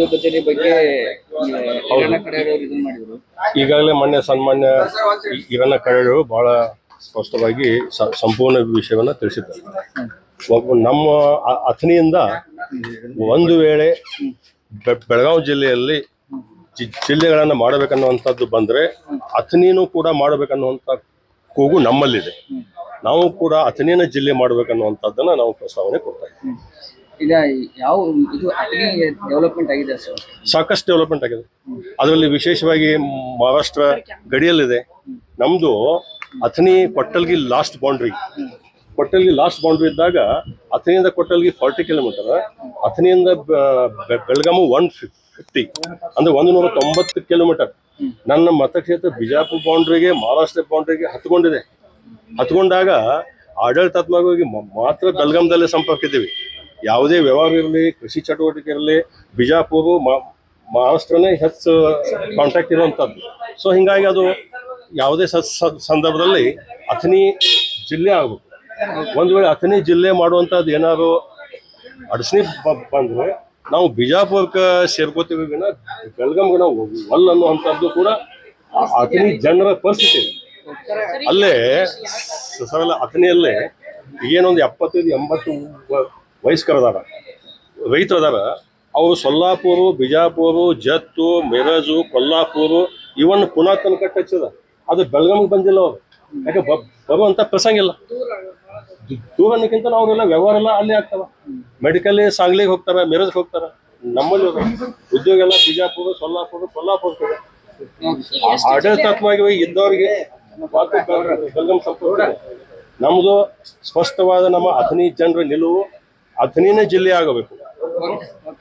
ಕಚೇರಿ ಬಗ್ಗೆ ಹಿರಣ್ಣ ಖರೇರವರು ಇದನ್ನ ಮಾಡಿದ್ರು. ಈಗಾಗಲೇ ಮೊನ್ನೆ ಸನ್ಮಾನ್ಯ ಹಿರಣ್ಣ ಖರೇರವರು ಬಹಳ ಸ್ಪಷ್ಟವಾಗಿ ಸಂಪೂರ್ಣ ವಿಷಯವನ್ನ ತಿಳಿಸಿದ್ದಾರೆ. ನಮ್ಮ ಅಥಣಿಯಿಂದ ಒಂದು ವೇಳೆ ಬೆಳಗಾವಿ ಜಿಲ್ಲೆಯಲ್ಲಿ ಜಿಲ್ಲೆಗಳನ್ನ ಮಾಡಬೇಕನ್ನುವಂಥದ್ದು ಬಂದ್ರೆ ಅಥಣಿನೂ ಕೂಡ ಮಾಡಬೇಕನ್ನುವಂಥ ಕೂಗು ನಮ್ಮಲ್ಲಿದೆ. ನಾವು ಕೂಡ ಅಥಣಿನ ಜಿಲ್ಲೆ ಮಾಡಬೇಕನ್ನುವಂಥದ್ದನ್ನ ನಾವು ಪ್ರಸ್ತಾವನೆ ಕೊಡ್ತಾ ಇದ್ದೀವಿ. ಈಗ ಯಾವ ಇದು ಅಥಣಿ ಡೆವಲಪ್ಮೆಂಟ್ ಆಗಿದೆ ಸರ್? ಸಾಕಷ್ಟು ಡೆವಲಪ್ಮೆಂಟ್ ಆಗಿದೆ. ಅದರಲ್ಲಿ ವಿಶೇಷವಾಗಿ ಮಹಾರಾಷ್ಟ್ರ ಗಡಿಯಲ್ಲಿದೆ. ನಮ್ದು ಅಥಣಿ ಕೊಟ್ಟಲ್ಗಿ ಲಾಸ್ಟ್ ಬೌಂಡ್ರಿ ಇದ್ದಾಗ ಅಥಣಿಯಿಂದ ಕೊಟ್ಟಲ್ಗಿ 40 ಕಿಲೋಮೀಟರ್, ಅಥಣಿಯಿಂದ ಬೆಳಗಾವಿ 150 ಅಂದ್ರೆ 190 ಕಿಲೋಮೀಟರ್. ನನ್ನ ಮತಕ್ಷೇತ್ರ ಬಿಜಾಪುರ ಬೌಂಡ್ರಿಗೆ ಮಹಾರಾಷ್ಟ್ರ ಬೌಂಡ್ರಿಗೆ ಹತ್ಕೊಂಡಾಗ ಆಡಳಿತಾತ್ಮಕವಾಗಿ ಮಾತ್ರ ಬೆಳಗಾಂದಲ್ಲೇ ಸಂಪರ್ಕ ಇದ್ದೀವಿ. ಯಾವುದೇ ವ್ಯವಹಾರ ಇರಲಿ, ಕೃಷಿ ಚಟುವಟಿಕೆ ಇರಲಿ, ಬಿಜಾಪುರ ಮಹಾರಾಷ್ಟ್ರನೇ ಹೆಚ್ಚು ಕಾಂಟ್ಯಾಕ್ಟ್ ಇರುವಂಥದ್ದು. ಸೊ ಹಿಂಗಾಗಿ ಅದು ಯಾವುದೇ ಸಂದರ್ಭದಲ್ಲಿ ಅಥಣಿ ಜಿಲ್ಲೆ ಆಗಬೇಕು. ಒಂದು ವೇಳೆ ಅಥಣಿ ಜಿಲ್ಲೆ ಮಾಡುವಂಥದ್ದು ಏನಾದ್ರು ಅಡಚಣೆ ಬಂದರೆ ನಾವು ಬಿಜಾಪುರಕ್ಕೆ ಸೇರ್ಕೋತೀವಿ ವಿನ ಬೆಳಗಾಂಗೆ ನಾವು ಅಲ್ಲ ಅನ್ನುವಂಥದ್ದು ಕೂಡ ಅಥಣಿ ಜನರ ಪರಿಸ್ಥಿತಿ ಇದೆ. ಅಲ್ಲೇ ಸರಳ ಅಥಣಿಯಲ್ಲೇ ಏನೊಂದು 75-80 ವಯಸ್ಕರದಾರ, ರೈತರದಾರ. ಅವರು ಸೊಲ್ಲಾಪುರ, ಬಿಜಾಪುರ, ಜತ್ತು, ಮಿರಜು, ಕೊಲ್ಲಾಪುರ, ಇವನ್ ಪುನಾ ತನಕ ಹಚ್ಚದ. ಅದು ಬೆಳಗಾವಿಗೆ ಬಂದಿಲ್ಲ ಅವರು. ಯಾಕೆ ಬರುವಂತ ಪ್ರಸಂಗ ಇಲ್ಲ. ದೂರ ಅನ್ನಕ್ಕಿಂತ ಅವರೆಲ್ಲ ವ್ಯವಹಾರ ಎಲ್ಲ ಅಲ್ಲೇ ಆಗ್ತಾವ. ಮೆಡಿಕಲ್ ಸಾಂಗ್ಲಿಗೆ ಹೋಗ್ತಾರ, ಮಿರಜ್ಗೆ ಹೋಗ್ತಾರ. ನಮ್ಮಲ್ಲಿ ಉದ್ಯೋಗ ಎಲ್ಲ ಬಿಜಾಪುರ, ಸೊಲ್ಲಾಪುರ, ಕೊಲ್ಲಾಪುರ. ಆಡಳಿತಾತ್ಮಕವಾಗಿ ಇದ್ದವರಿಗೆ ಬೆಳಗಾಂ ಸಂಪರ್ಕ. ನಮ್ದು ಸ್ಪಷ್ಟವಾದ ನಮ್ಮ ಅಥಣಿ ಜನರ ನಿಲುವು, ಅಥಣಿನೇ ಜಿಲ್ಲೆ ಆಗಬೇಕು.